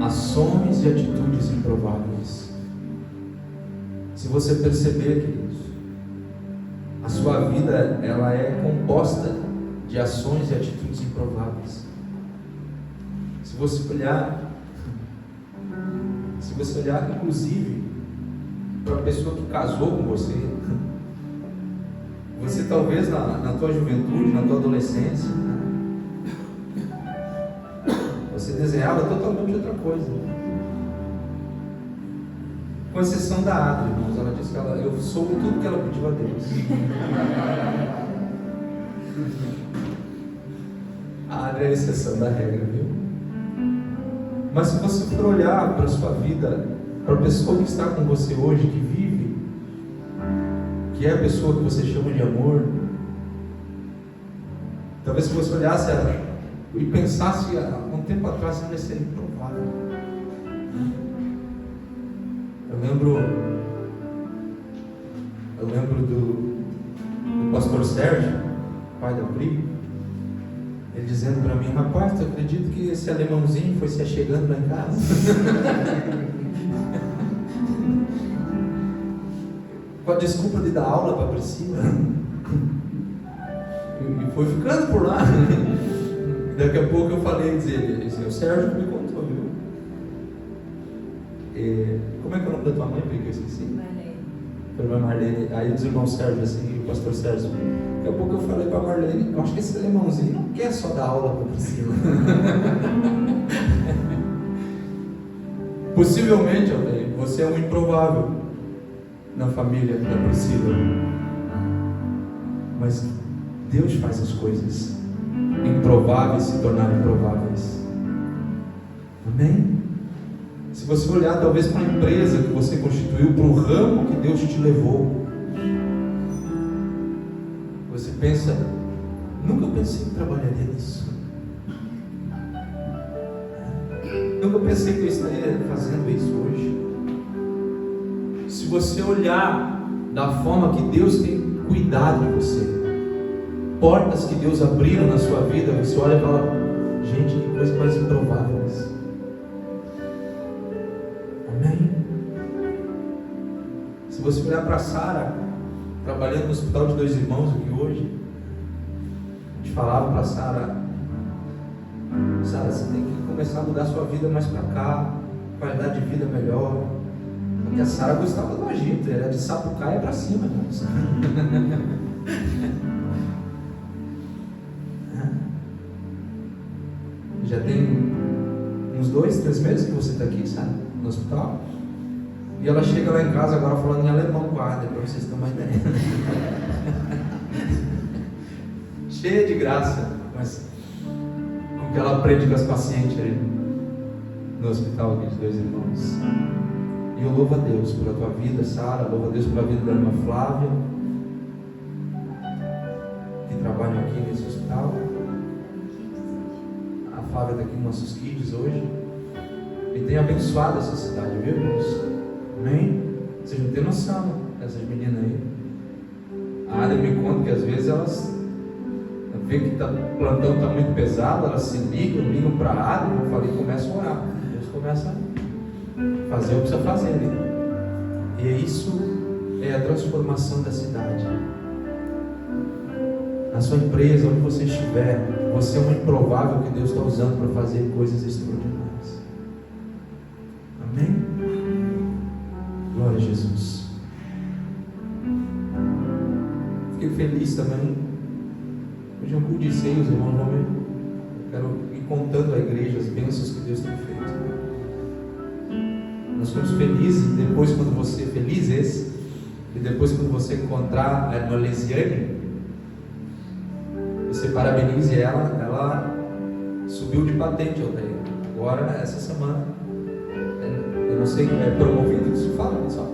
ações e atitudes improváveis. Se você perceber, queridos, a sua vida ela é composta de ações e atitudes improváveis. Se você olhar inclusive para a pessoa que casou com você, você talvez na tua juventude, na tua adolescência, você desenhava totalmente outra coisa. Com exceção da Adri, irmãos, ela disse que eu soube tudo que ela pediu a Deus. A Adri é a exceção da regra, viu? Mas se você for olhar para a sua vida, para a pessoa que está com você hoje, que vive, que é a pessoa que você chama de amor, talvez se você olhasse e pensasse há um tempo atrás, ia ser improvável. Eu lembro do pastor Sérgio, pai da Pri, ele dizendo para mim: rapaz, eu acredito que esse alemãozinho foi se achegando lá em casa. Com a desculpa de dar aula para Priscila. E foi ficando por lá. Daqui a pouco eu falei, dizer, o Sérgio me contou, viu? Como é que é o nome da tua mãe, porque eu esqueci? Marlene. Foi Marlene. Aí os irmãos Sérgio, assim, o pastor Sérgio. Daqui a pouco eu falei para Marlene: eu acho que esse alemãozinho não quer só dar aula para Priscila. Possivelmente, você é um improvável na família da Priscila, mas Deus faz as coisas improváveis se tornarem prováveis. Amém? Se você olhar talvez para a empresa que você constituiu, para o ramo que Deus te levou, você pensa: nunca pensei que trabalharia nisso, nunca pensei que eu estaria fazendo isso hoje. Se você olhar da forma que Deus tem cuidado de você, portas que Deus abriu na sua vida, você olha e fala: gente, que coisa mais improvável isso. Amém? Se você olhar para Sara, trabalhando no Hospital de Dois Irmãos aqui hoje, a gente falava para Sara: Sara, você tem que começar a mudar a sua vida mais para cá, qualidade de vida melhor. Porque a Sara gostava do Egito, era de Sapucaia para cima, irmãos. Já tem uns 2, 3 meses que você está aqui, sabe? No hospital. E ela chega lá em casa agora falando em alemão com a Adri, para vocês terem uma ideia. Cheia de graça, mas com que ela aprende com as pacientes ali no hospital aqui de Dois Irmãos. E eu louvo a Deus pela tua vida, Sara, louvo a Deus pela vida da irmã Flávia, que trabalha aqui nesse hospital. A Flávia está aqui nos nossos kids hoje. E tem abençoado essa cidade, viu, irmãos? Amém? Vocês não têm noção dessas meninas aí. A Ada me conta que às vezes elas vê que o plantão está muito pesado, elas se ligam para a Ada, como eu falei, começam a orar. Deus começa a fazer o que precisa fazer ali. E isso é a transformação da cidade. Na sua empresa, onde você estiver, você é um improvável que Deus está usando para fazer coisas extraordinárias. Amém? Glória a Jesus. Fiquei feliz também. Hoje eu cudicei os irmãos. Eu quero ir contando à igreja as bênçãos que Deus tem feito. Nós ficamos felizes depois quando você, felizes, e depois quando você encontrar a irmã Lesiane, você parabenize ela subiu de patente, Altair. Agora, essa semana, eu não sei, é promovido que se fala, pessoal.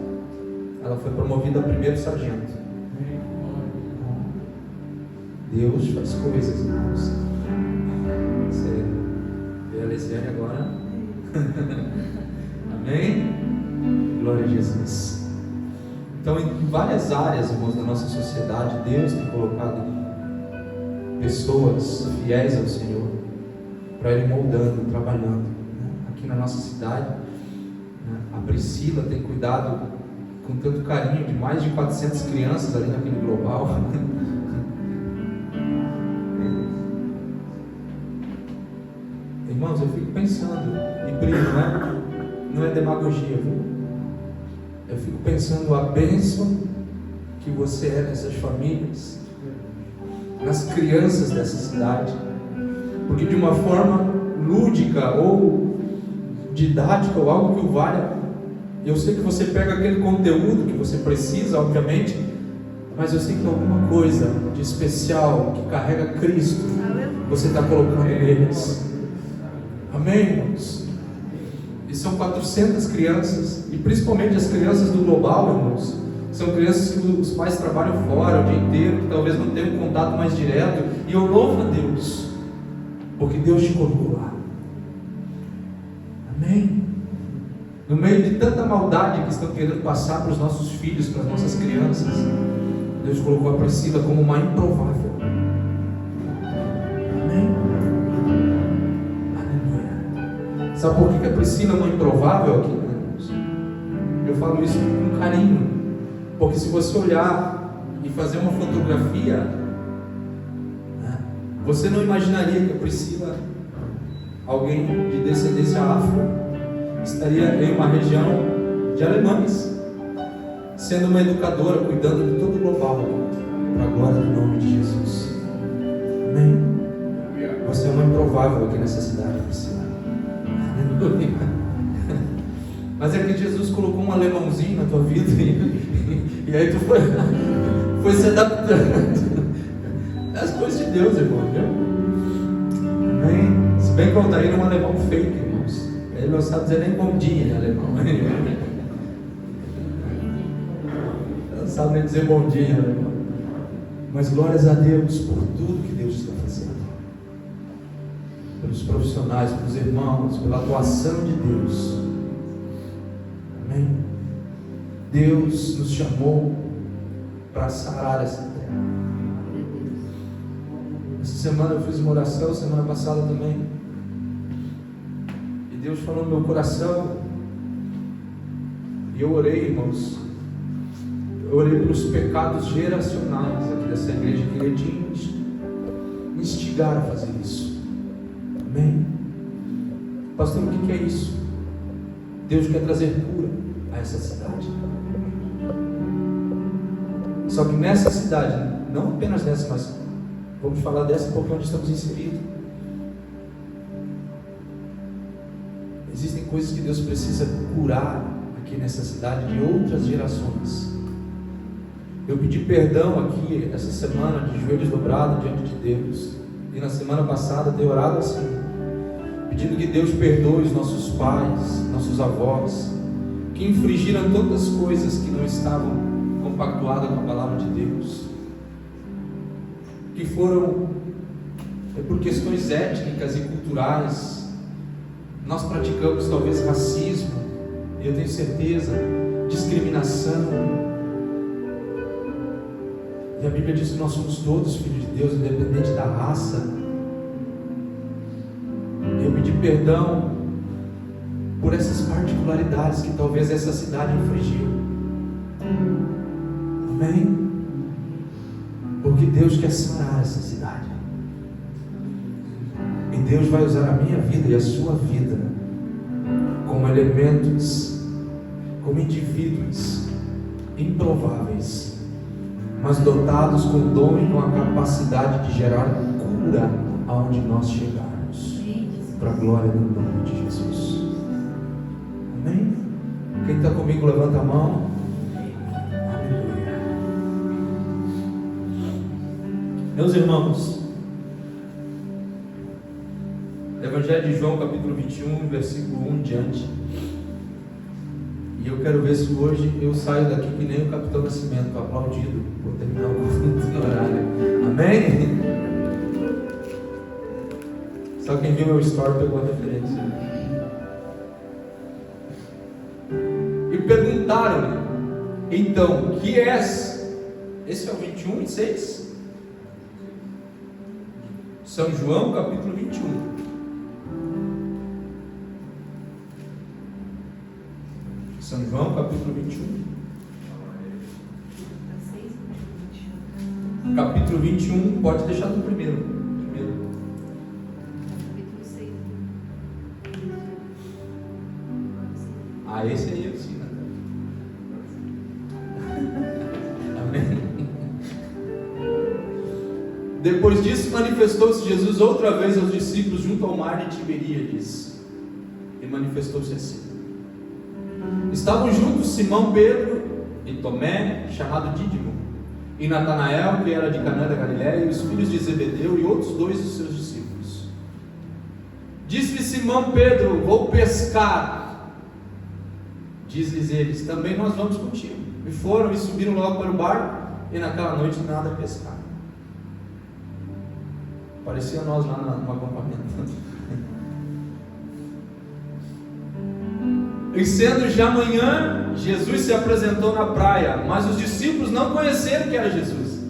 Ela foi promovida a primeiro sargento. Deus faz coisas, irmãos. Você vê a Lesiane agora. Amém? Glória a Jesus. Então, em várias áreas, irmãos, da nossa sociedade, Deus tem colocado pessoas fiéis ao Senhor para ir moldando, trabalhando. Aqui aqui na nossa cidade. A Priscila tem cuidado com tanto carinho de mais de 400 crianças ali naquele global. Irmãos, eu fico pensando, e primo, não é demagogia, viu? Eu fico pensando a bênção que você é nessas famílias, nas crianças dessa cidade, porque de uma forma lúdica ou didática ou algo que o valha, eu sei que você pega aquele conteúdo que você precisa, obviamente, mas eu sei que alguma coisa de especial que carrega Cristo você está colocando neles. Amém, irmãos? E são 400 crianças, e principalmente as crianças do global, irmãos, são crianças que os pais trabalham fora o dia inteiro, que talvez não tenham um contato mais direto, e eu louvo a Deus, porque Deus te colocou lá. Amém? No meio de tanta maldade que estão querendo passar para os nossos filhos, para as nossas crianças, Deus colocou a Priscila como uma improvável. Amém? Aleluia. Sabe por que a Priscila é uma improvável aqui, irmãos? Eu falo isso com carinho, porque se você olhar e fazer uma fotografia, você não imaginaria que a Priscila, alguém de descendência afro, estaria em uma região de alemães, sendo uma educadora, cuidando de todo o global, para a glória do nome de Jesus. Amém? Você é uma improvável aqui nessa cidade, Priscila. Aleluia. Mas é que Jesus colocou um alemãozinho na tua vida e aí tu foi se adaptando. As coisas de Deus, irmão, viu? Amém? Se bem que o Altair é um alemão fake, irmãos. Ele não sabe dizer nem bom dia em alemão. Não sabe nem dizer bom dia em alemão. Mas glórias a Deus por tudo que Deus está fazendo. Pelos profissionais, pelos irmãos, pela atuação de Deus. Amém? Deus nos chamou para sarar essa terra. Essa semana eu fiz uma oração, semana passada também. E Deus falou no meu coração. E eu orei, irmãos. Eu orei pelos pecados geracionais aqui dessa igreja. Eu queria te instigar a fazer isso. Amém? Pastor, o que é isso? Deus quer trazer cura a essa cidade. Só que nessa cidade, não apenas nessa, mas vamos falar dessa porque é onde estamos inseridos. Existem coisas que Deus precisa curar aqui nessa cidade de outras gerações. Eu pedi perdão aqui essa semana, de joelhos dobrados diante de Deus. E na semana passada tenho orado assim, pedindo que Deus perdoe os nossos pais, nossos avós, que infringiram tantas coisas que não estavam compactuadas com a palavra de Deus, que foram por questões étnicas e culturais. Nós praticamos talvez racismo, e eu tenho certeza, discriminação. E a Bíblia diz que nós somos todos filhos de Deus, independente da raça. Eu pedi perdão por essas particularidades que talvez essa cidade infringiu. Amém? Porque Deus quer sarar essa cidade. E Deus vai usar a minha vida e a sua vida como elementos, como indivíduos improváveis, mas dotados com o dom e com a capacidade de gerar cura aonde nós chegarmos, para a glória do nome de Jesus. Amém? Quem está comigo, levanta a mão. Aleluia. Meus irmãos, Evangelho de João, capítulo 21, versículo 1 em diante. E eu quero ver se hoje eu saio daqui que nem o Capitão Nascimento, aplaudido por terminar o culto no horário. Amém? Só quem viu meu story pegou a referência. E perguntaram-lhe: então, que és? Esse é o 21 e 6. São João, capítulo 21. São João, capítulo 21. Capítulo 21, pode deixar do primeiro. Capítulo 6. Ah, esse aí eu ensino. Amém. Depois disso, manifestou-se Jesus outra vez aos discípulos junto ao mar de Tiberíades. E manifestou-se assim. Estavam juntos Simão Pedro e Tomé, chamado Dídimo, e Natanael, que era de Caná da Galiléia, e os filhos de Zebedeu e outros 2 dos seus discípulos. Disse-lhe Simão Pedro: vou pescar. Diz-lhes eles: também nós vamos contigo. E foram e subiram logo para o barco, e naquela noite nada pescaram. Parecia nós lá no acampamento. E sendo já manhã, Jesus se apresentou na praia, mas os discípulos não conheceram que era Jesus.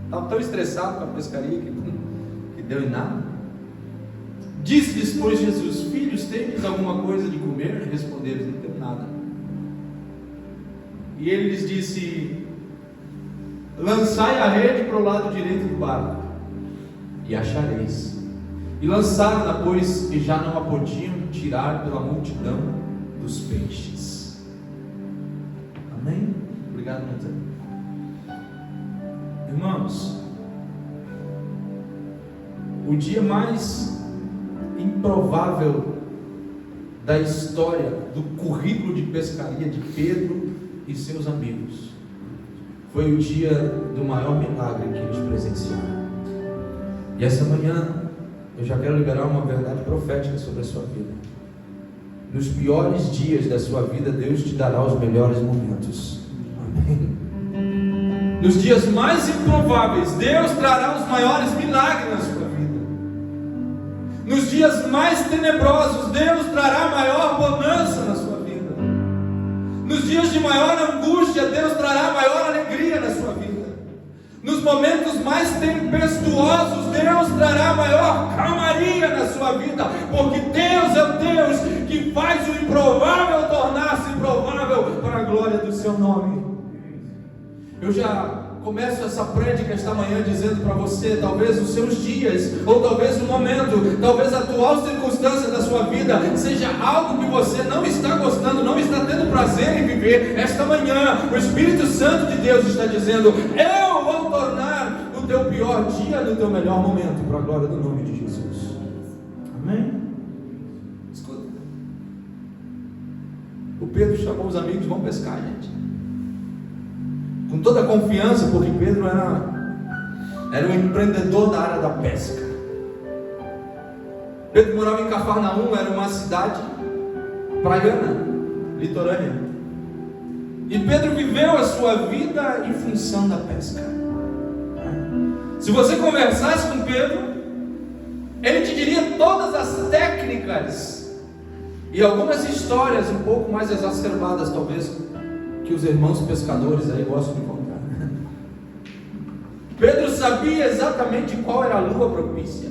Estavam tão estressados com a pescaria que deu em nada. Disse-lhes, pois, Jesus: filhos, tendes alguma coisa de comer? Responderam: não temos nada. E ele lhes disse: lançai a rede para o lado direito do barco, e achareis. E lançaram-na, pois, e já não a podiam tirar pela multidão dos peixes. Amém? Obrigado, Natan. Irmãos, o dia mais improvável da história do currículo de pescaria de Pedro e seus amigos foi o dia do maior milagre que eles presenciaram. E essa manhã eu já quero liberar uma verdade profética sobre a sua vida. Nos piores dias da sua vida, Deus te dará os melhores momentos. Amém. Nos dias mais improváveis, Deus trará os maiores milagres na sua vida. Nos dias mais tenebrosos, Deus trará maior bonança na sua vida. Nos dias de maior angústia, Deus trará maior alegria na sua vida. Nos momentos mais tempestuosos, Deus trará maior calmaria na sua vida, porque Deus é o Deus que faz o improvável tornar-se provável para a glória do seu nome. Eu já começo essa prédica esta manhã dizendo para você: talvez os seus dias, ou talvez o momento, talvez a atual circunstância da sua vida seja algo que você não está gostando, não está tendo prazer em viver. Esta manhã o Espírito Santo de Deus está dizendo: eu vou tornar o teu pior dia no teu melhor momento, para a glória do nome de Jesus. Amém? Escuta, o Pedro chamou os amigos: vamos pescar, gente. Com toda a confiança, porque Pedro era um empreendedor da área da pesca. Pedro morava em Cafarnaum, era uma cidade praiana, litorânea. E Pedro viveu a sua vida em função da pesca. Se você conversasse com Pedro, ele te diria todas as técnicas e algumas histórias um pouco mais exacerbadas, talvez, que os irmãos pescadores aí gostam de contar. Pedro sabia exatamente qual era a lua propícia.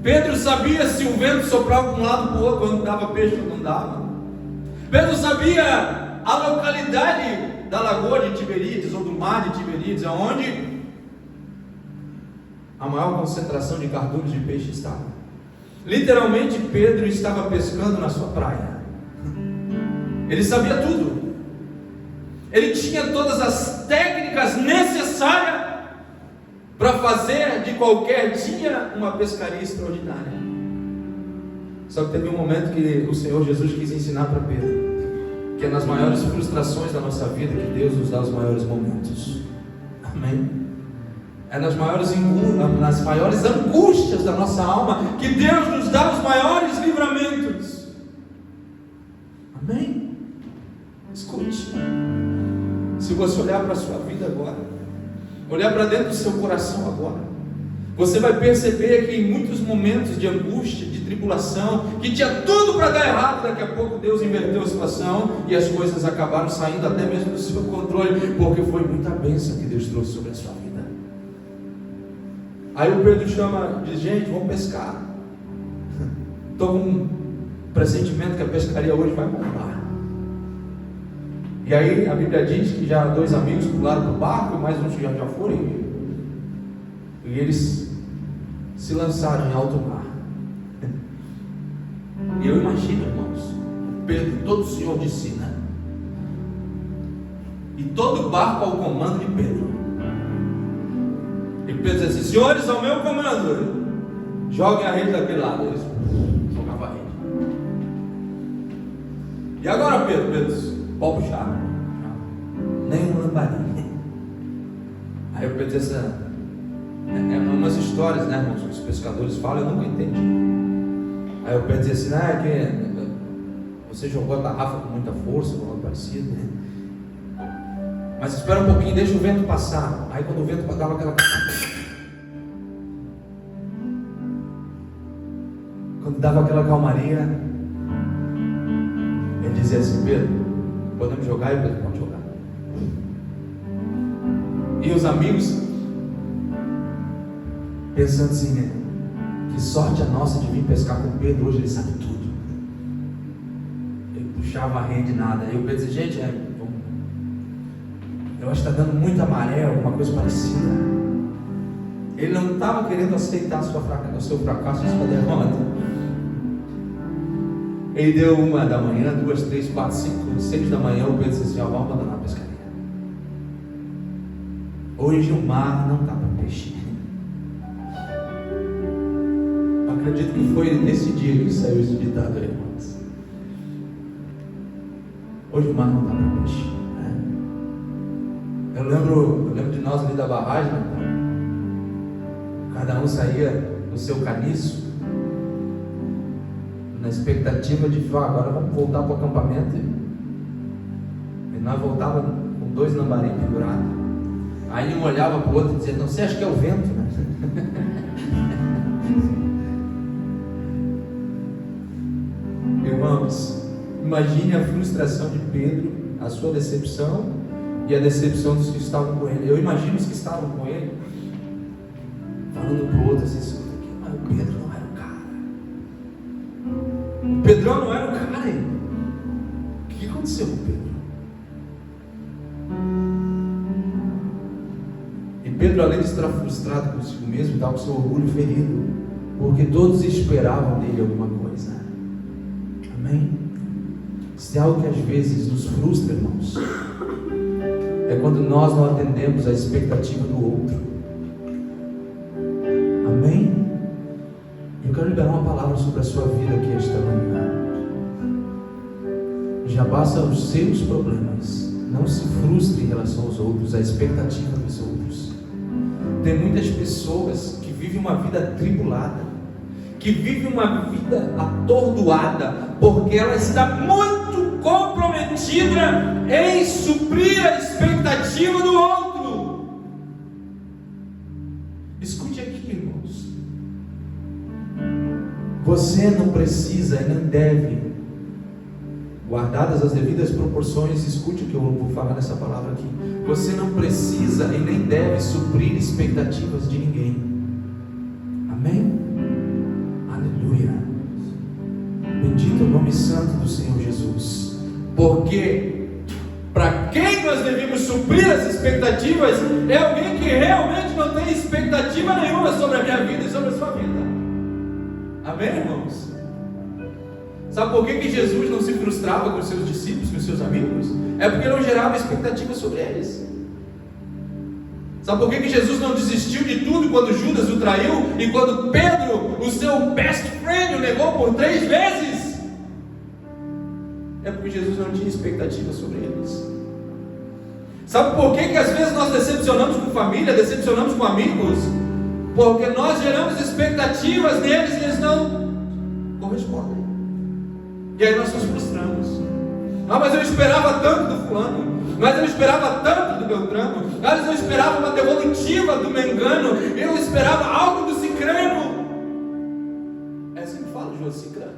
Pedro sabia se o vento soprava para um lado para o outro, quando dava peixe ou não dava. Pedro sabia a localidade da lagoa de Tiberíades, ou do mar de Tiberíades, onde a maior concentração de cardumes de peixe estava. Literalmente, Pedro estava pescando na sua praia. Ele sabia tudo. Ele tinha todas as técnicas necessárias para fazer de qualquer dia uma pescaria extraordinária. Só que teve um momento que o Senhor Jesus quis ensinar para Pedro que é nas maiores frustrações da nossa vida que Deus nos dá os maiores momentos. Amém? É nas maiores angústias da nossa alma que Deus nos dá os maiores livramentos. Amém? Escute. Se você olhar para a sua vida agora, olhar para dentro do seu coração agora, você vai perceber que em muitos momentos de angústia, de tribulação, que tinha tudo para dar errado, daqui a pouco Deus inverteu a situação e as coisas acabaram saindo até mesmo do seu controle, porque foi muita bênção que Deus trouxe sobre a sua vida. Aí o Pedro diz: gente, vamos pescar. Estou com um pressentimento que a pescaria hoje vai bombar. E aí a Bíblia diz que já 2 amigos pularam do barco, e mais uns já foram, e eles se lançaram em alto mar. E eu imagino, irmãos, Pedro, todo o Senhor de Sina, e todo o barco ao comando de Pedro. E Pedro diz assim: senhores, ao meu comando, joguem a rede daquele lado. Eles jogavam a rede. E agora, Pedro, pode puxar. Nem um lambarim. Aí o Pedro diz assim: é umas histórias, né, irmãos, que os pescadores falam, eu nunca entendi. Aí o Pedro diz assim: é que você jogou a garrafa com muita força, algo parecido, né? Mas espera um pouquinho, deixa o vento passar. Aí quando o vento dava aquela... Quando dava aquela calmaria, ele dizia assim: Pedro, podemos jogar? E o Pedro: pode jogar. E os amigos pensando assim, né? Que sorte a nossa de vir pescar com o Pedro, hoje ele sabe tudo. Ele puxava a rede nada. Aí o Pedro dizia: gente, eu acho que está dando muita maré, alguma coisa parecida. Ele não estava querendo aceitar o seu fracasso, a sua derrota. Ele deu 1 da manhã, 2, 3, 4, 5, 6 da manhã. O Pedro disse assim: vamos abandonar a pescaria. Hoje o mar não está para peixe. Acredito que foi nesse dia que saiu esse ditado aí, irmãos. Hoje o mar não está para peixe. Eu lembro de nós ali da barragem, cada um saía no seu caniço, na expectativa de falar: agora vamos voltar para o acampamento. E nós voltávamos com 2 lambarim pendurados. Aí um olhava para o outro e dizia: não, você acha que é o vento, né? Irmãos, imagine a frustração de Pedro, a sua decepção e a decepção dos que estavam com ele. Eu imagino os que estavam com ele falando para o outro assim: mas o Pedro não era o cara. O Pedrão não era o cara. O que aconteceu com o Pedro? E Pedro, além de estar frustrado consigo mesmo, estava com seu orgulho ferido, porque todos esperavam dele alguma coisa. Amém? Se é algo que às vezes nos frustra, irmãos, é quando nós não atendemos a expectativa do outro. Amém? Eu quero liberar uma palavra sobre a sua vida aqui esta manhã. Já basta os seus problemas. Não se frustre em relação aos outros, a expectativa dos outros. Tem muitas pessoas que vivem uma vida atribulada, que vivem uma vida atordoada, porque ela está muito comprometida em suprir a expectativa do outro. Escute aqui, irmãos. Você não precisa e nem deve, guardadas as devidas proporções, escute o que eu vou falar nessa palavra aqui. Você não precisa e nem deve suprir expectativas de ninguém. Amém? Aleluia. Bendito é o nome santo do Senhor Jesus. Porque para quem nós devemos suprir as expectativas é alguém que realmente não tem expectativa nenhuma sobre a minha vida e sobre a sua vida. Amém, irmãos? Sabe por que Jesus não se frustrava com os seus discípulos, com os seus amigos? É porque não gerava expectativa sobre eles. Sabe por que Jesus não desistiu de tudo quando Judas o traiu e quando Pedro, o seu best friend, o negou por 3 vezes? É porque Jesus não tinha expectativa sobre eles. Sabe por que às vezes nós decepcionamos com família, decepcionamos com amigos? Porque nós geramos expectativas neles e eles não correspondem. E aí nós nos frustramos. Mas eu esperava tanto do fulano, mas eu esperava tanto do Beltrano, mas eu esperava uma devolutiva do Mengano, eu esperava algo do Cicrano. É assim que fala, João, Cicrano.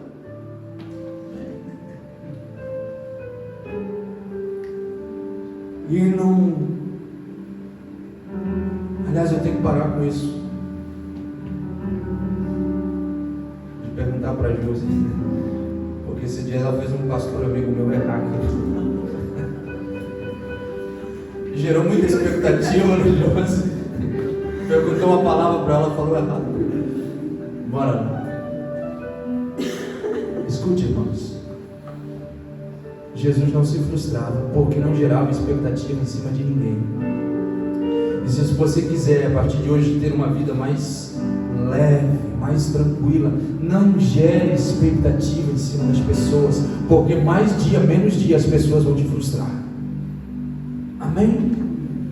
E não... Aliás, eu tenho que parar com isso, de perguntar para a Josi, porque esse dia ela fez um pastor amigo meu errar aqui. gerou muita expectativa no Josi. Perguntou uma palavra para ela, falou errado. Bora lá. Escute, irmãos. Jesus não se frustrava porque não gerava expectativa em cima de ninguém. E se você quiser, a partir de hoje, ter uma vida mais leve, mais tranquila, não gere expectativa em cima das pessoas, porque mais dia, menos dia, as pessoas vão te frustrar. Amém?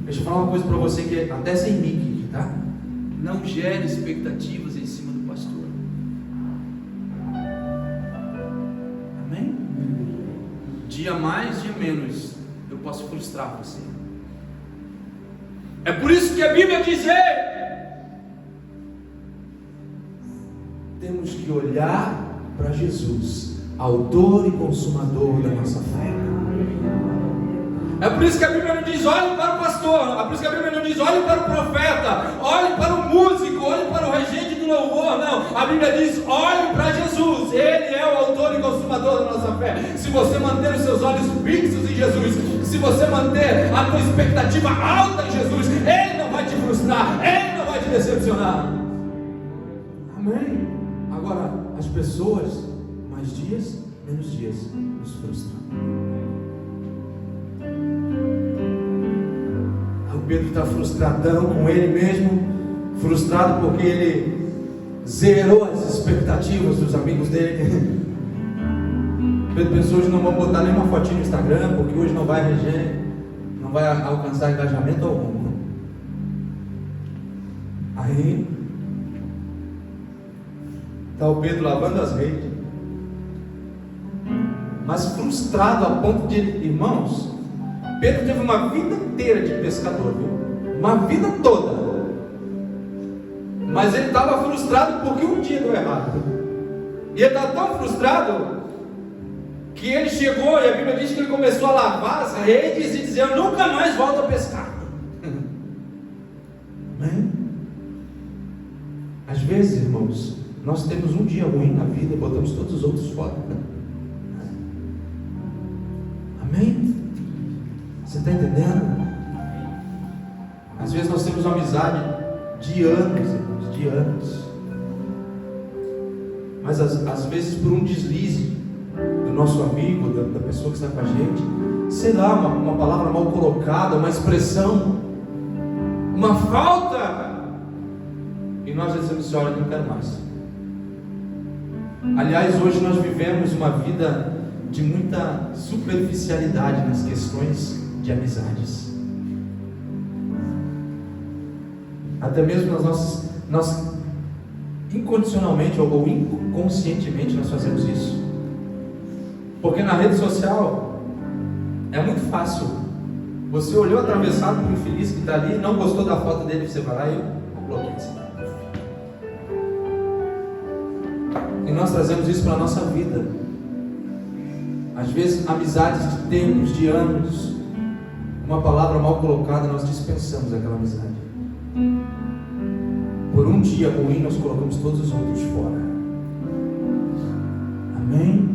Deixa eu falar uma coisa para você que é até sem mic aqui, tá? Não gere expectativas em cima do pastor. Amém? Dia mais, dia menos, eu posso frustrar você. É por isso que a Bíblia diz: temos que olhar para Jesus, autor e consumador da nossa fé. É por isso que a Bíblia não diz: olhe para o pastor. É por isso que a Bíblia não diz: olhe para o profeta, olhe para o músico, olhe para o regente do louvor. Não, a Bíblia diz: olhe para Jesus. Ele é o autor e consumador da nossa fé. Se você manter os seus olhos fixos em Jesus, se você manter a tua expectativa alta em Jesus, Ele não vai te frustrar, Ele não vai te decepcionar. Amém? Agora, as pessoas, mais dias, menos dias, nos frustram. O Pedro está frustradão com ele mesmo, frustrado porque ele zerou as expectativas dos amigos dele. Pedro pensou: hoje não vou botar nenhuma fotinha no Instagram, porque hoje não vai alcançar engajamento algum. Aí está o Pedro lavando as redes, mas frustrado a ponto de, irmãos, Pedro teve uma vida inteira de pescador, viu? Uma vida toda. Mas ele estava frustrado porque um dia deu errado. E ele estava tão frustrado que ele chegou, e a Bíblia diz que ele começou a lavar as redes e dizer: eu nunca mais volto a pescar. Amém? Às vezes, irmãos, nós temos um dia ruim na vida e botamos todos os outros fora. Amém? Você está entendendo? Às vezes nós temos uma amizade de anos, irmãos, de anos. Mas às vezes por um deslize do nosso amigo, da pessoa que está com a gente, sei lá, uma palavra mal colocada, uma expressão, uma falta, e nós dizemos: olha, não quero mais. Aliás, hoje nós vivemos uma vida de muita superficialidade nas questões de amizades. Até mesmo nós incondicionalmente ou inconscientemente nós fazemos isso. Porque na rede social é muito fácil. Você olhou atravessado para o infeliz que está ali, não gostou da foto dele, você vai lá e bloqueia. E nós trazemos isso para a nossa vida. Às vezes, amizades de tempos, de anos, uma palavra mal colocada, nós dispensamos aquela amizade. Por um dia ruim, nós colocamos todos os outros fora. Amém?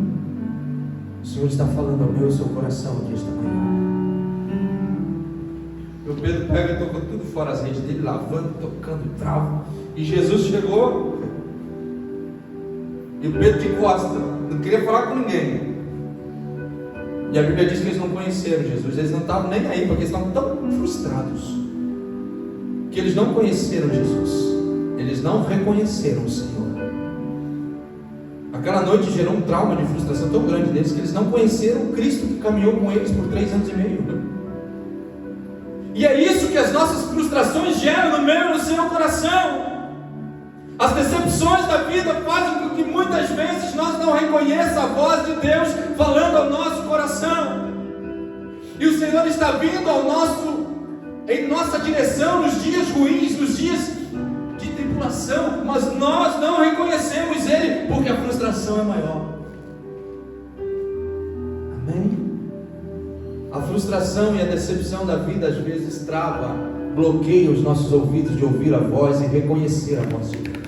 O Senhor está falando ao meu e ao seu coração aqui esta manhã. O Pedro pega e tocou tudo fora as redes dele, lavando, tocando, travo. E Jesus chegou, e o Pedro de costa, não queria falar com ninguém. E a Bíblia diz que eles não conheceram Jesus, eles não estavam nem aí, porque eles estavam tão frustrados, que eles não conheceram Jesus, eles não reconheceram o Senhor. Aquela noite gerou um trauma de frustração tão grande deles, que eles não conheceram o Cristo que caminhou com eles por 3 anos e meio. E é isso que as nossas frustrações geram no meu e no seu coração. As decepções da vida fazem com que muitas vezes nós não reconheçamos a voz de Deus falando ao nosso coração. E o Senhor está vindo em nossa direção nos dias ruins, nos dias de tribulação, mas nós não reconhecemos Ele, porque a frustração é maior. Amém? A frustração e a decepção da vida às vezes bloqueia os nossos ouvidos de ouvir a voz e reconhecer a voz de Deus.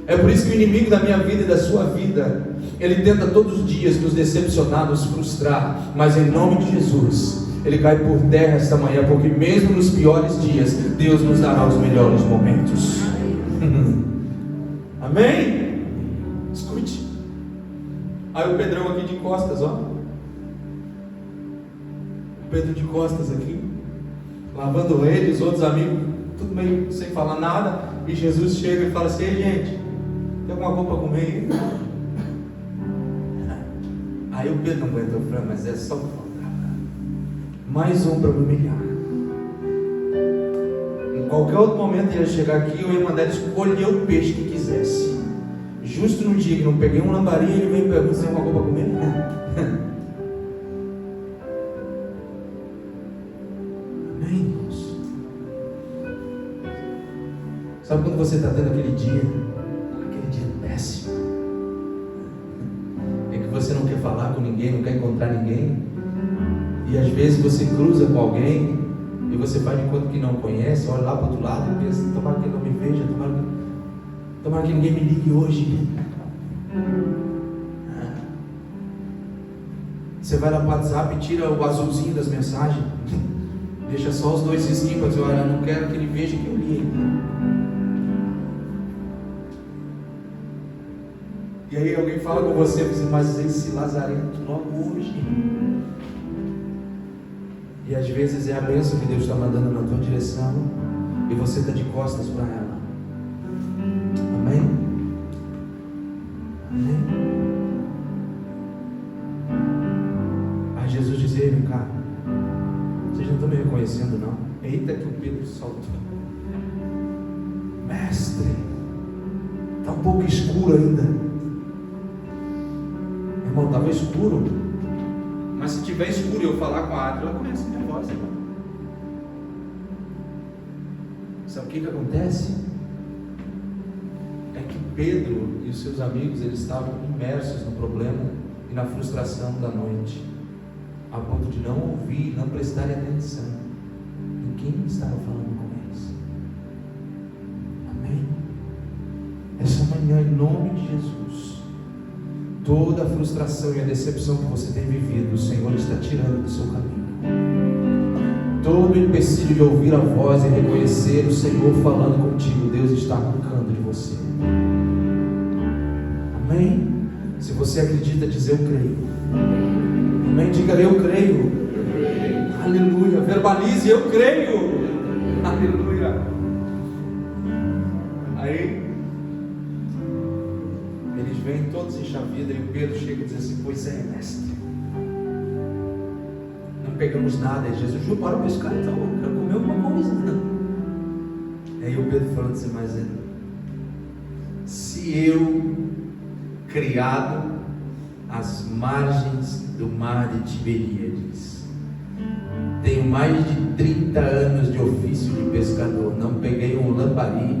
É por isso que o inimigo da minha vida e da sua vida, ele tenta todos os dias nos decepcionar, nos frustrar, mas em nome de Jesus, ele cai por terra esta manhã, porque mesmo nos piores dias, Deus nos dará os melhores momentos. Amém? Escute. Aí o Pedrão aqui de costas, ó. O Pedro de costas aqui, lavando ele, os outros amigos, tudo meio sem falar nada. E Jesus chega e fala assim: ei, gente, tem alguma coisa para comer aí? Aí o Pedro não aguentou, falou: mas é só mais um para me humilhar. Em qualquer outro momento ele ia chegar aqui, eu ia mandar ele escolher o peixe que quisesse. Justo no dia que não peguei um lambari, ele veio e perguntou: você tem alguma coisa para comer? Amém, irmãos? Sabe quando você está tendo aquele dia péssimo, é que você não quer falar com ninguém, não quer encontrar ninguém, e às vezes você cruza com alguém e você faz de conta que não conhece, olha lá para o outro lado e pensa: tomara que ele não me veja, tomara que ninguém me ligue hoje. Você vai lá para o WhatsApp e tira o azulzinho das mensagens, deixa só os dois risquinhos para dizer: olha, eu não quero que ele veja que eu li. E aí alguém fala com você, mas esse lazarento logo hoje. E às vezes é a bênção que Deus está mandando na tua direção e você está de costas para ela. Amém? Amém? Aí Jesus diz: ei, vem cá, vocês não estão me reconhecendo não? Eita que o Pedro saltou. Mestre, está um pouco escuro ainda. Irmão, estava escuro, mas se tiver escuro e eu falar com a Adri, ela conhece a minha voz, irmão. Sabe o que acontece? É que Pedro e os seus amigos, eles estavam imersos no problema e na frustração da noite, a ponto de não ouvir, não prestarem atenção em quem estava falando com eles. Amém? Essa manhã, em nome de Jesus, toda a frustração e a decepção que você tem vivido, o Senhor está tirando do seu caminho. Todo o empecilho de ouvir a voz e reconhecer o Senhor falando contigo, Deus está arrancando de você. Amém? Se você acredita, diz: eu creio. Amém? Diga: eu creio. Aleluia. Verbalize: eu creio. Aleluia. Aí eles vêm todos enxavidos, e o Pedro chega e diz assim: pois é, mestre, não pegamos nada. E Jesus: bora pescar então, eu quero comer alguma coisa. Aí o Pedro falando assim: mas se eu, criado às margens do mar de Tiberíades, tenho mais de 30 anos de ofício de pescador, não peguei um lambari.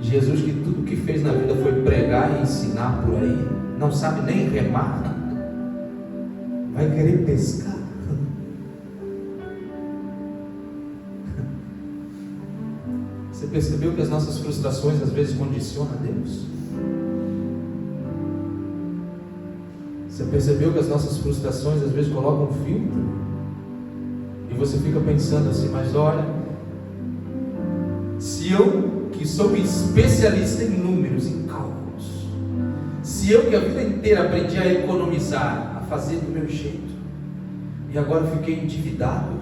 Jesus, que tudo que fez na vida foi pregar e ensinar por aí, não sabe nem remar, vai querer pescar? Você percebeu que as nossas frustrações às vezes condicionam a Deus? Você percebeu que as nossas frustrações às vezes colocam um filtro? E você fica pensando assim: mas olha, se eu, que sou especialista em números, em cálculos, se eu que a vida inteira aprendi a economizar, a fazer do meu jeito, e agora fiquei endividado,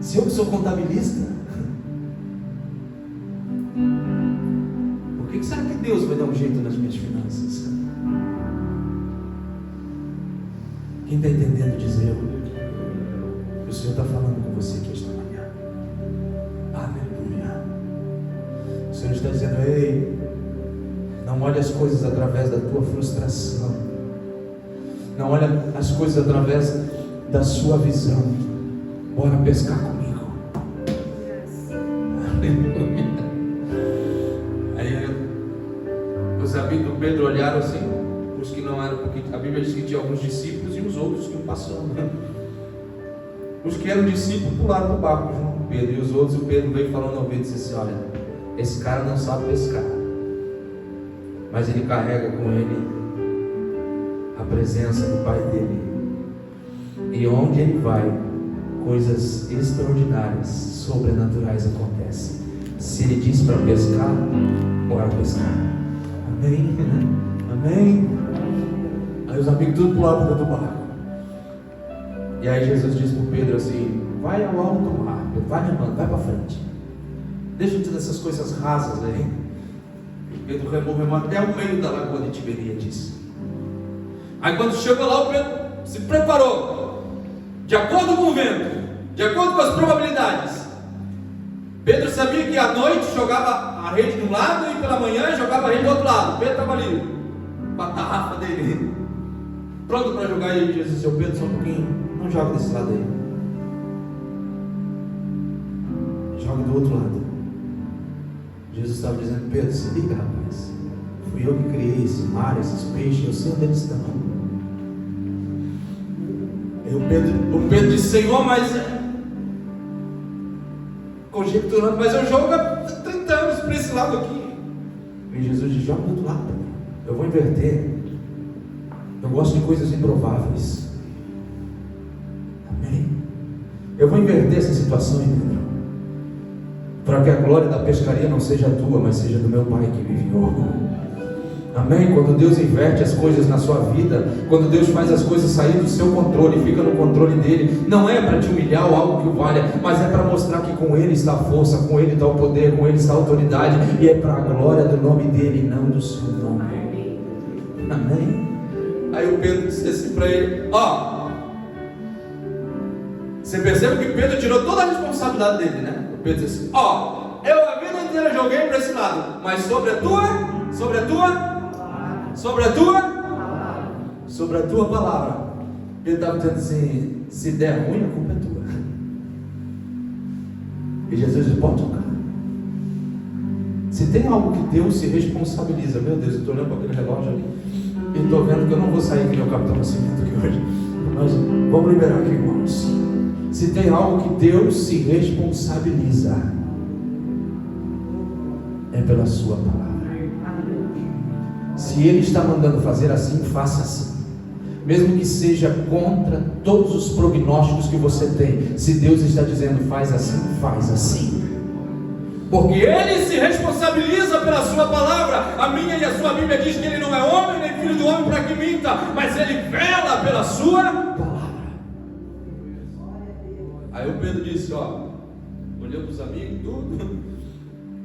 se eu que sou contabilista, por que será que Deus vai dar um jeito nas minhas finanças? Quem está entendendo, diz eu. O Senhor está falando com você aqui esta manhã. Aleluia. O Senhor está dizendo: ei, não olhe as coisas através da tua frustração, não olhe as coisas através da sua visão. Bora pescar comigo. Aleluia. Aí os amigos do Pedro olharam assim, os que não eram, porque a Bíblia diz que tinha alguns discípulos e os outros que iam passando. Os que eram discípulos pularam do barco junto com Pedro, e os outros, o Pedro veio falando ao ouvido e disse assim: olha, esse cara não sabe pescar, mas ele carrega com ele a presença do Pai dele, E onde ele vai, coisas extraordinárias, sobrenaturais acontecem. Se ele diz para pescar, bora pescar. Amém? Amém? Aí os amigos tudo pularam para dentro do barco. E aí Jesus diz para Pedro assim: vai ao alto mar, vai remando, vai para frente. Deixa de dessas coisas rasas aí. E Pedro remou até o meio da lagoa de Tiberíades. Aí quando chegou lá, o Pedro se preparou, de acordo com o vento, de acordo com as probabilidades. Pedro sabia que à noite jogava a rede de um lado e pela manhã jogava a rede do outro lado. Pedro estava ali, com a tarrafa dele, pronto para jogar. E Jesus disse: Pedro, só um pouquinho, não joga desse lado aí, joga do outro lado. Jesus estava dizendo: Pedro, se liga, rapaz, fui eu que criei esse mar, esses peixes, eu sei onde eles estão. E o Pedro disse: Senhor, mas conjecturando, mas eu jogo há 30 anos para esse lado aqui. E Jesus diz: joga do outro lado, Pedro. Eu vou inverter. Eu gosto de coisas improváveis. Amém? Eu vou inverter essa situação, Pedro, para que a glória da pescaria não seja tua, mas seja do meu Pai que me enviou. Amém? Quando Deus inverte as coisas na sua vida, quando Deus faz as coisas sair do seu controle, fica no controle dele, não é para te humilhar ou algo que o valha, mas é para mostrar que com ele está a força, com ele está o poder, com ele está a autoridade, e é para a glória do nome dele, não do seu nome. Amém? Aí o Pedro disse assim para ele: você percebe que Pedro tirou toda a responsabilidade dele, né? O Pedro disse assim: eu a vida inteira joguei para esse lado, mas sobre a tua palavra. Pedro estava dizendo assim: se der ruim, a culpa é tua. E Jesus disse: pode tocar. Se tem algo que Deus se responsabiliza, meu Deus, eu estou olhando para aquele relógio ali e estou vendo que eu não vou sair que nem o Capitão Nascimento aqui hoje, mas vamos liberar aqui, irmãos. Se tem algo que Deus se responsabiliza, é pela sua palavra. Se Ele está mandando fazer assim, faça assim, mesmo que seja contra todos os prognósticos que você tem. Se Deus está dizendo faz assim, porque Ele se responsabiliza pela sua palavra. A minha e a sua Bíblia diz que Ele não é homem nem filho do homem para que minta, mas Ele vela pela sua palavra. Aí o Pedro disse: olhou para os amigos, tudo,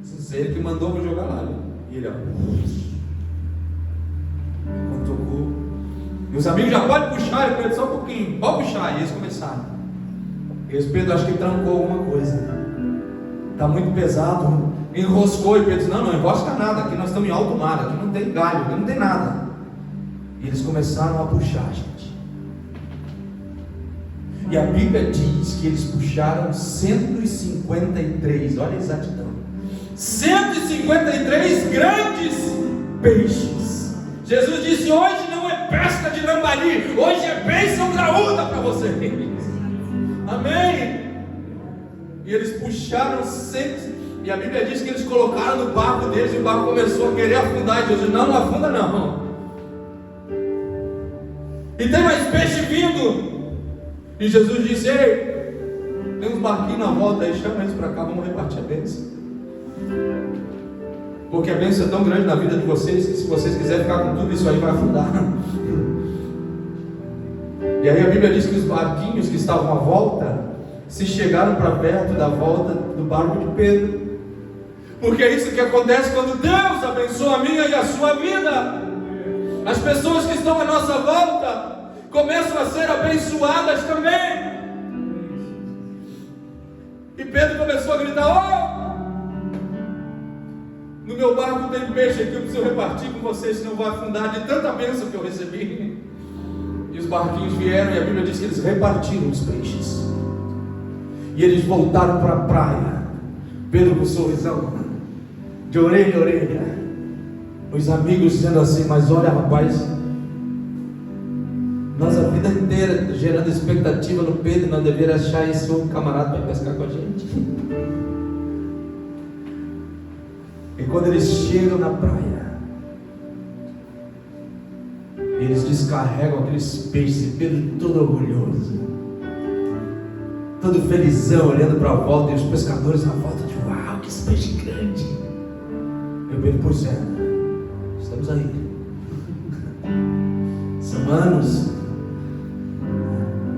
disse: ele que mandou, vou jogar lá. E ele, quando tocou, e os amigos já podem puxar. E Pedro: só um pouquinho, pode puxar. E eles começaram. E esse Pedro, acho que trancou alguma coisa, está muito pesado, enroscou. E Pedro disse: não enrosca nada, aqui nós estamos em alto mar, aqui não tem galho, aqui não tem nada. E eles começaram a puxar, gente. E a Bíblia diz que eles puxaram 153, olha a exatidão, 153 grandes peixes. Jesus disse: hoje não é pesca de lambari, hoje é bênção graúda para vocês. Amém? E eles puxaram 100, e a Bíblia diz que eles colocaram no barco deles, e o barco começou a querer afundar, e Jesus: não afunda não. E tem mais peixe vindo. E Jesus disse: ei, tem uns barquinhos na volta aí, chama eles para cá, vamos repartir a bênção. Porque a bênção é tão grande na vida de vocês, que se vocês quiserem ficar com tudo isso aí, vai afundar. E aí a Bíblia diz que os barquinhos que estavam à volta se chegaram para perto da volta do barco de Pedro. Porque é isso que acontece quando Deus abençoa a minha e a sua vida. As pessoas que estão à nossa volta começam a ser abençoadas também. E Pedro começou a gritar: no meu barco tem peixe aqui, eu preciso repartir com vocês, senão eu vou afundar de tanta bênção que eu recebi. E os barquinhos vieram, e a Bíblia diz que eles repartiram os peixes. E eles voltaram para a praia, Pedro com um sorrisão, de orelha a orelha. Os amigos dizendo assim: mas olha, rapaz, nós a vida inteira gerando expectativa no Pedro, nós deveríamos achar esse outro camarada para pescar com a gente. E quando eles chegam na praia, eles descarregam aqueles peixes, e Pedro todo orgulhoso. todo felizão, olhando para a volta, e os pescadores na volta, de uau, que esse peixe grande. Eu vejo, pois é, estamos aí. São anos.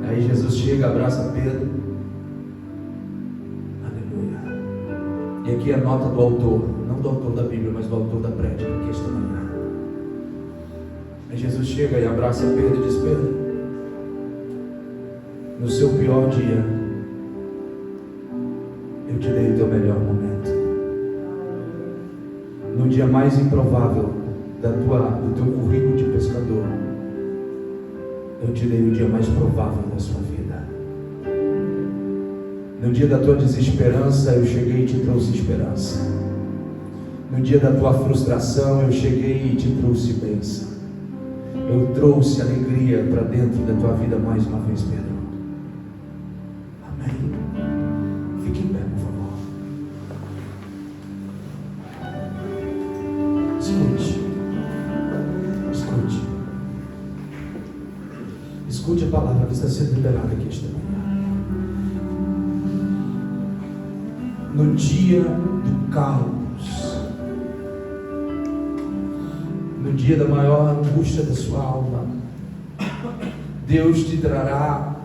Aí Jesus chega, abraça Pedro. Aleluia. E aqui a nota do autor, não do autor da Bíblia, mas do autor da prédica, aqui esta manhã. Aí Jesus chega e abraça Pedro e diz: Pedro, no seu pior dia, eu te dei o teu melhor momento. No dia mais improvável do teu currículo de pescador, eu te dei o dia mais provável da sua vida. No dia da tua desesperança, eu cheguei e te trouxe esperança. No dia da tua frustração, eu cheguei e te trouxe bênção. Eu trouxe alegria para dentro da tua vida mais uma vez, Pedro. Amém. Fique em pé, por favor. Escute. Escute. Escute a palavra que está sendo liberada aqui esta manhã. No dia do caos, no dia da maior angústia da sua alma, Deus te trará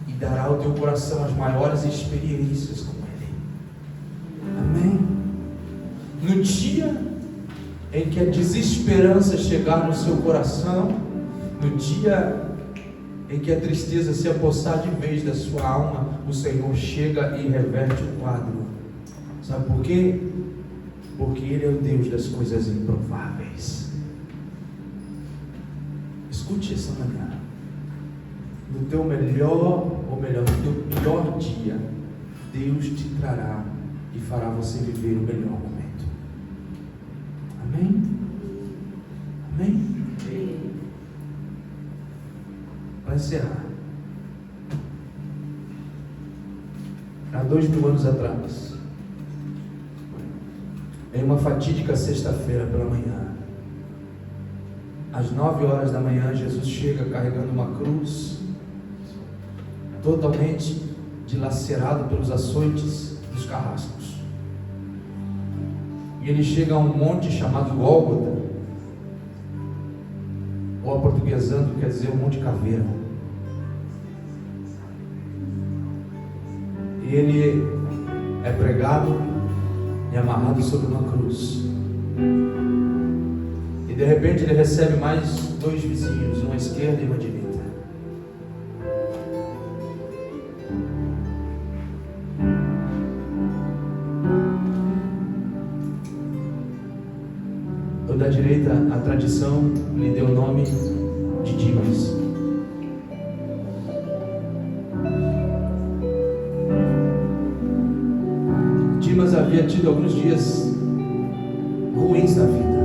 e dará ao teu coração as maiores experiências com Ele. Amém? No dia em que a desesperança chegar no seu coração, no dia em que a tristeza se apossar de vez da sua alma, o Senhor chega e reverte o quadro. Sabe por quê? Porque Ele é o Deus das coisas improváveis. Escute essa manhã. No teu melhor, ou melhor, no teu pior dia, Deus te trará e fará você viver o melhor momento. Amém? Amém? Para encerrar, há 2000 anos atrás, em uma fatídica sexta-feira pela manhã, às 9 horas da manhã, Jesus chega carregando uma cruz, totalmente dilacerado pelos açoites dos carrascos. E ele chega a um monte chamado Gólgota, ou aportuguesando quer dizer um monte caveira. E ele é pregado e amarrado sobre uma cruz. E de repente ele recebe mais 2 vizinhos, uma à esquerda e uma à direita. O da direita, a tradição lhe deu o nome de Dimas. Dimas havia tido alguns dias ruins na vida,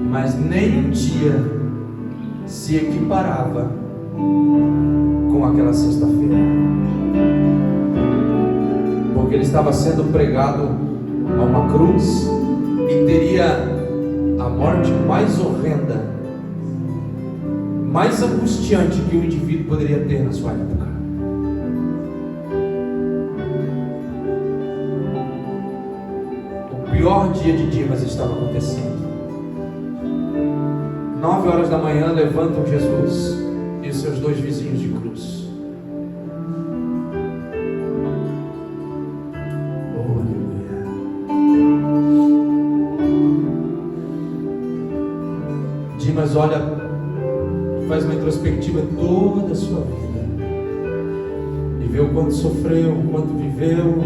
mas nenhum dia se equiparava com aquela sexta-feira, porque ele estava sendo pregado a uma cruz e teria a morte mais horrenda, mais angustiante que o indivíduo poderia ter na sua época. O pior dia de Dimas estava acontecendo. 9 horas da manhã levantam Jesus e seus 2 vizinhos de cruz. Oh, aleluia. Dimas olha, faz uma introspectiva toda a sua vida e vê o quanto sofreu, o quanto viveu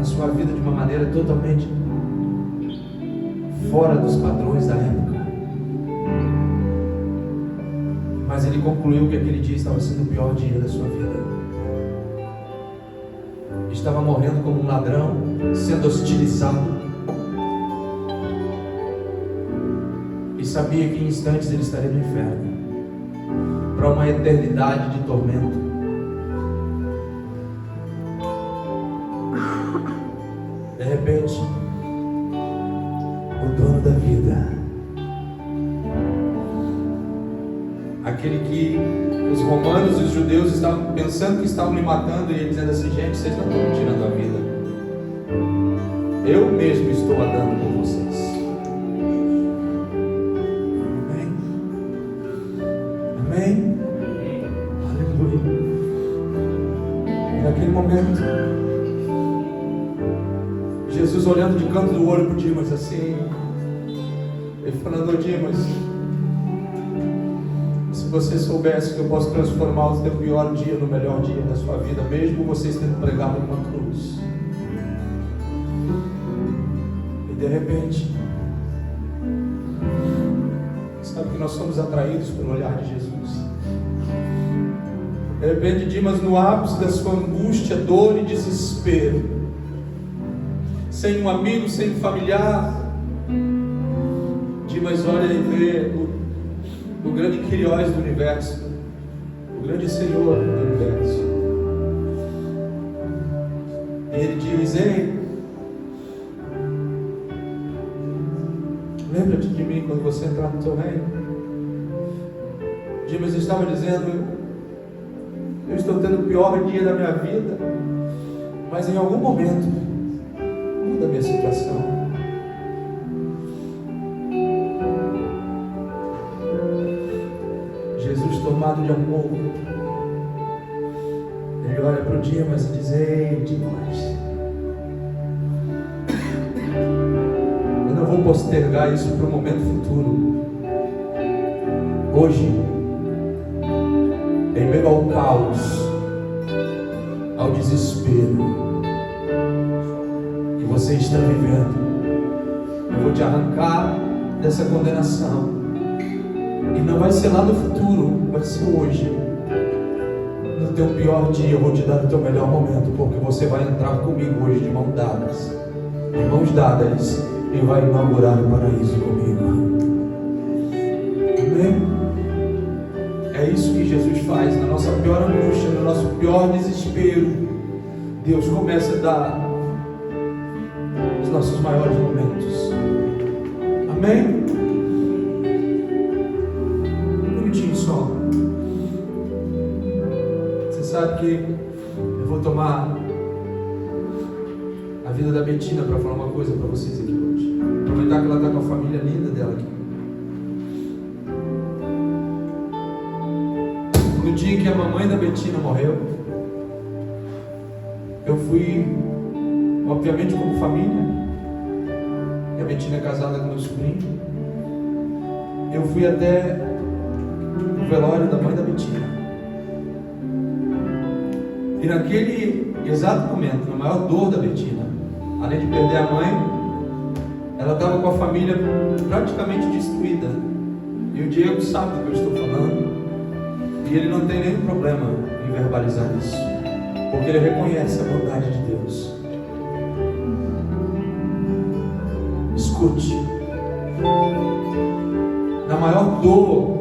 a sua vida de uma maneira totalmente fora dos padrões da época. Mas ele concluiu que aquele dia estava sendo o pior dia da sua vida. Estava morrendo como um ladrão, sendo hostilizado, e sabia que em instantes ele estaria no inferno, para uma eternidade de tormento. De repente, o dono da vida, aquele que os romanos e os judeus estavam pensando que estavam me matando, e ele dizendo assim: gente, vocês não estão me tirando a vida, eu mesmo estou andando com vocês. Amém? Amém? Aleluia. E naquele momento, Jesus olhando de canto do olho para o Dimas assim, ele falando: ô Dimas, se você soubesse que eu posso transformar o teu pior dia no melhor dia da sua vida, mesmo vocês tendo pregado numa cruz. E de repente, sabe que nós somos atraídos pelo olhar de Jesus. De repente, Dimas, no ápice da sua angústia, dor e desespero, sem um amigo, sem um familiar, Dimas olha e vê o grande Kyrios do universo, o grande Senhor do universo. E ele diz: ei, lembra-te de mim quando você entrar no teu reino. Dimas estava dizendo: eu estou tendo o pior dia da minha vida, mas em algum momento muda a minha situação. Jesus, tomado de amor, ele olha para o Dimas e diz: ei, Dimas, eu não vou postergar isso para um momento futuro. Hoje, em meio ao caos, ao desespero que você está vivendo, eu vou te arrancar dessa condenação. E não vai ser lá no futuro, vai ser hoje. No teu pior dia eu vou te dar o teu melhor momento, porque você vai entrar comigo hoje de mãos dadas, e vai inaugurar o paraíso comigo. Amém? É isso que Jesus faz na nossa pior angústia, no nosso pior desespero. Deus começa a dar os nossos maiores momentos. Amém? Só. Você sabe que eu vou tomar a vida da Betina para falar uma coisa para vocês aqui hoje. Aproveitar que ela está com a família linda dela aqui. No dia em que a mamãe da Betina morreu, eu fui, obviamente como família, e a Betina é casada com meu sobrinho, eu fui até o velório da mãe da Betina. E naquele exato momento, na maior dor da Betina, além de perder a mãe, ela estava com a família praticamente destruída. E o Diego sabe do que eu estou falando, e ele não tem nenhum problema em verbalizar isso, porque ele reconhece a bondade de Deus. Escute, na maior dor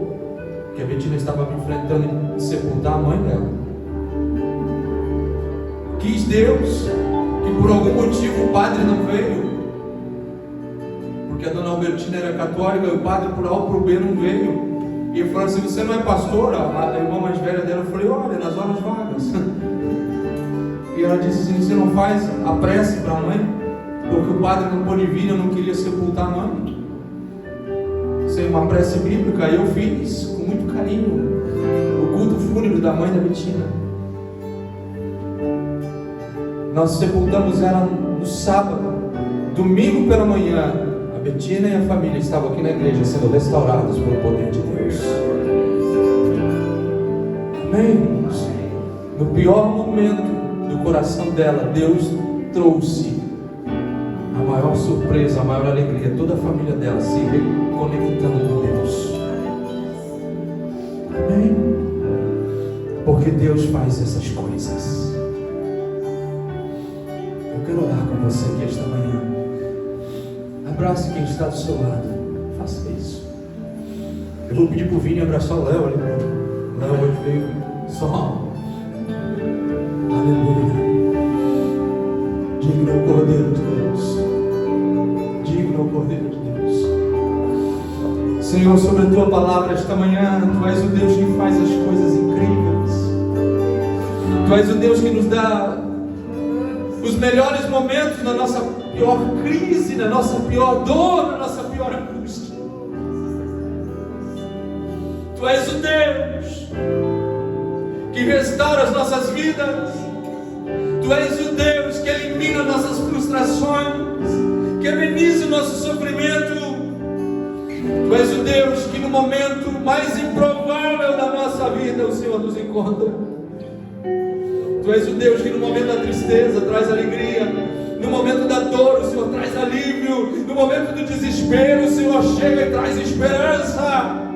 que a Betina estava enfrentando em sepultar a mãe dela, quis Deus que por algum motivo o padre não veio, porque a dona Albertina era católica e o padre por A ou por B não veio. E ele falou assim: você não é pastora? A irmã mais velha dela, eu falei: olha, nas horas vagas. E ela disse assim: você não faz a prece para a mãe? Porque o padre não pôde vir, eu não queria sepultar a mãe. Sem uma prece bíblica, eu fiz com muito carinho o culto fúnebre da mãe da Betina. Nós sepultamos ela no sábado. Domingo pela manhã, a Betina e a família estavam aqui na igreja sendo restaurados pelo poder de Deus. Amém? No pior momento do coração dela, Deus trouxe a maior surpresa, a maior alegria, toda a família dela se reconectando com Deus. Amém? Porque Deus faz essas coisas. Eu quero orar com você aqui esta manhã. Abrace quem está do seu lado. Faça isso. Eu vou pedir para o Vini abraçar o Léo ali. Léo hoje veio só. Aleluia. Digno é o Cordeiro de Deus. Digno é o Cordeiro de Deus. Senhor, sobre a Tua palavra esta manhã. Tu és o Deus que faz as coisas incríveis. Tu és o Deus que nos dá os melhores momentos na nossa pior crise, na nossa pior dor, na nossa pior angústia. Tu és o Deus que restaura as nossas vidas. Tu és o Deus que elimina nossas frustrações, que ameniza o nosso sofrimento. Tu és o Deus que no momento mais improvável da nossa vida o Senhor nos encontra. Tu és o Deus que no momento da tristeza traz alegria, no momento da dor o Senhor traz alívio, no momento do desespero o Senhor chega e traz esperança.